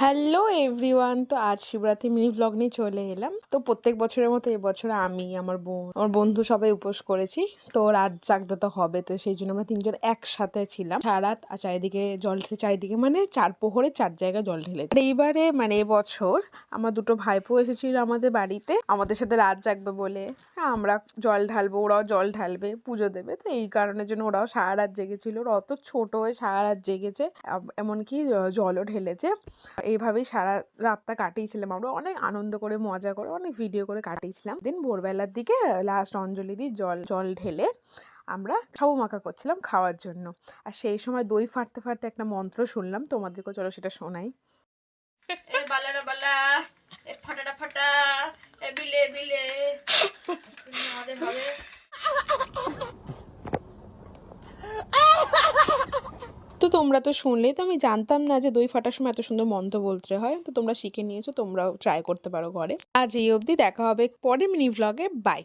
Hello everyone, তো আজ Shivratri mini blog নিয়ে চলে এলাম। তো প্রত্যেক বছরের মতো এবছর আমি আমার বন্ধু সবাই উপোস করেছি। তো রাত জাগতে তো হবে, তো সেই জন্য আমরা তিনজন একসাথে ছিলাম সারা রাত। আর চারিদিকে জল ঢেলে, চারিদিকে মানে 4 প্রহরে 4 জায়গায় জল ঢেলেছে। আর এইবারে মানে এবছর আমার দুটো ভাইপো এসেছিল আমাদের বাড়িতে আমাদের সাথে রাত জাগবে বলে। আমরা জল ঢালবো, ওরাও জল ঢালবে, পুজো দেবে। তো এই কারণের জন্য ওরাও সারা রাত জেগেছিল। ওরা অত ছোট হয়ে সারা রাত জেগেছে, এমনকি জলও ঢেলেছে। এইভাবেই সারা রাতটা কাটিয়েছিলাম। আমরা অনেক আনন্দ করে, মজা করে, অনেক ভিডিও করে কাটিয়েছিলাম। দিন ভোরবেলার দিকে লাস্ট অঞ্জলি দিয়ে জল ঢেলে আমরা খাবো মাখা করছিলাম খাওয়ার জন্য। আর সেই সময় দই ফাটতে ফাটতে একটা মন্ত্র শুনলাম, তোমাদেরকে চলো সেটা শোনাই। এ বালারা বালা, এ ফাটাটা ফাটা, এ বিলে বিলে আমাদের হবে। তো তোমরা তো শুনলেই, তো আমি জানতাম না যে দই ফাটার সময় এত সুন্দর মন্ত্র বলতে হয়। তো তোমরা শিখে নিয়েছো, তোমরাও ট্রাই করতে পারো ঘরে। আজ এই অবধি, দেখা হবে পরের মিনি ভ্লগে। বাই।